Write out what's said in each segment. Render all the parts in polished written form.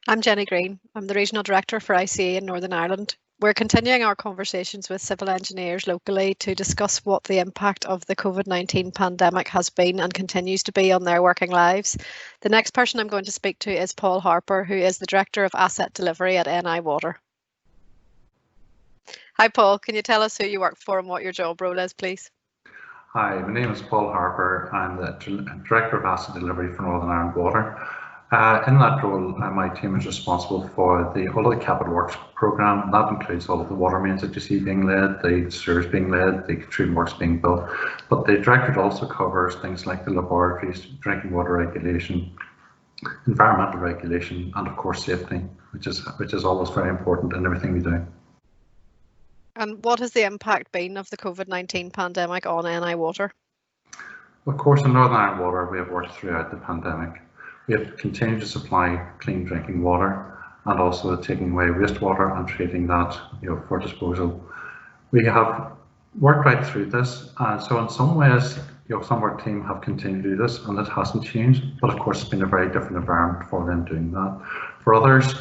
I'm Jenny Green. I'm the Regional Director for ICA in Northern Ireland. We're continuing our conversations with civil engineers locally to discuss what the impact of the Covid-19 pandemic has been and continues to be on their working lives. The next person I'm going to speak to is Paul Harper, who is the Director of Asset Delivery at NI Water. Hi Paul, can you tell us who you work for and what your job role is, please? Hi, my name is Paul Harper. I'm the Director of Asset Delivery for Northern Ireland Water. In that role, my team is responsible for all of the capital works programme. That includes all of the water mains that you see being laid, the sewers being laid, the treatment works being built. But the directorate also covers things like the laboratories, drinking water regulation, environmental regulation, and of course safety, which is always very important in everything we do. And what has the impact been of the Covid-19 pandemic on NI Water? Of course, in Northern Ireland Water, we have worked throughout the pandemic. We have continued to supply clean drinking water and also taking away wastewater and treating that for disposal. We have worked right through this, so in some ways, some of our team have continued to do this and it hasn't changed, but of course it's been a very different environment for them doing that. For others,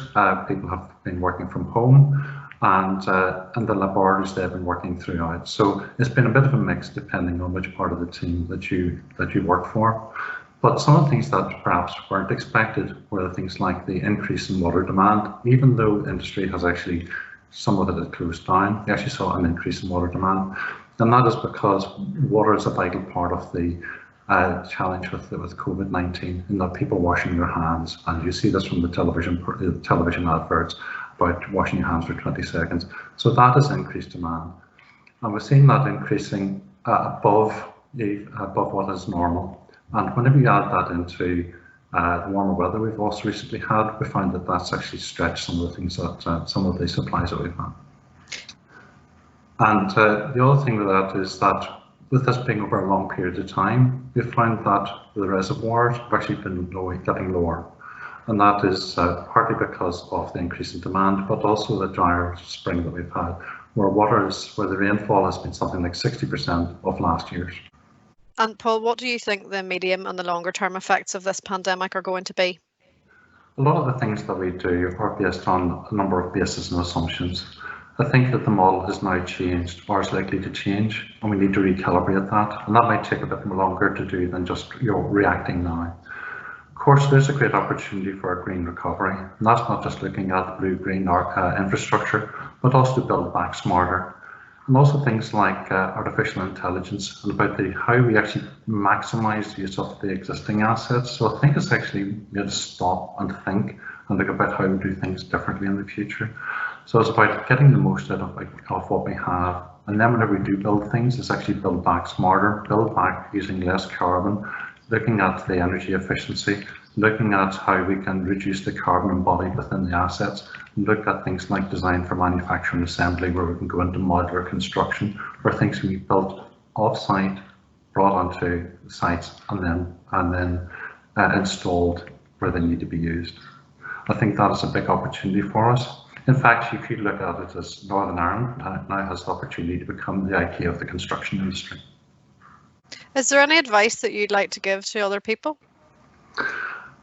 people have been working from home and the laboratories they've been working throughout. So it's been a bit of a mix depending on which part of the team that you work for. But some of the things that perhaps weren't expected were the things like the increase in water demand. Even though industry has actually, some of it has closed down, we actually saw an increase in water demand. And that is because water is a vital part of the challenge with COVID-19, in that people washing their hands, and you see this from the television adverts about washing your hands for 20 seconds. So that is increased demand. And we're seeing that increasing above what is normal. And whenever you add that into the warmer weather we've also recently had, we find that that's actually stretched some of the things that some of the supplies that we've had. And the other thing with that is that with this being over a long period of time, we find that the reservoirs have actually been getting lower. And that is partly because of the increase in demand, but also the drier spring that we've had, where the rainfall has been something like 60% of last year's. And Paul, what do you think the medium and the longer term effects of this pandemic are going to be? A lot of the things that we do are based on a number of bases and assumptions. I think that the model has now changed or is likely to change, and we need to recalibrate that. And that might take a bit more longer to do than just reacting now. Of course, there's a great opportunity for a green recovery. And that's not just looking at blue-green infrastructure, but also to build back smarter. And also things like artificial intelligence and about how we actually maximise the use of the existing assets. So I think it's actually we need to stop and think and look about how we do things differently in the future. So it's about getting the most out of what we have. And then whenever we do build things, it's actually build back smarter, build back using less carbon, looking at the energy efficiency, looking at how we can reduce the carbon embodied within the assets, and look at things like design for manufacturing assembly, where we can go into modular construction, or things can be built off-site, brought onto sites, and then installed where they need to be used. I think that is a big opportunity for us. In fact, if you look at it as Northern Ireland now has the opportunity to become the IKEA of the construction industry. Is there any advice that you'd like to give to other people?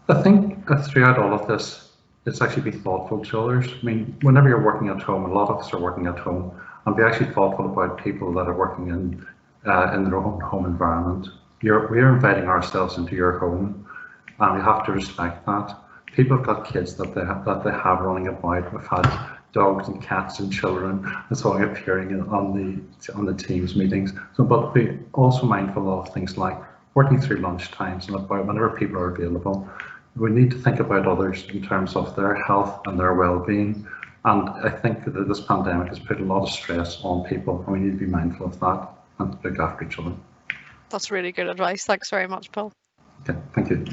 I think throughout all of this, it's actually be thoughtful to others. I mean, whenever you're working at home, a lot of us are working at home, and be actually thoughtful about people that are working in their own home environment. We're inviting ourselves into your home, and we have to respect that. People have got kids that they have running about. We've had dogs and cats and children and so on appearing on the Teams meetings. So, but be also mindful of things like working through lunch times and about whenever people are available. We need to think about others in terms of their health and their well-being. And I think that this pandemic has put a lot of stress on people, and we need to be mindful of that and look after each other. That's really good advice. Thanks very much, Paul. Okay, thank you.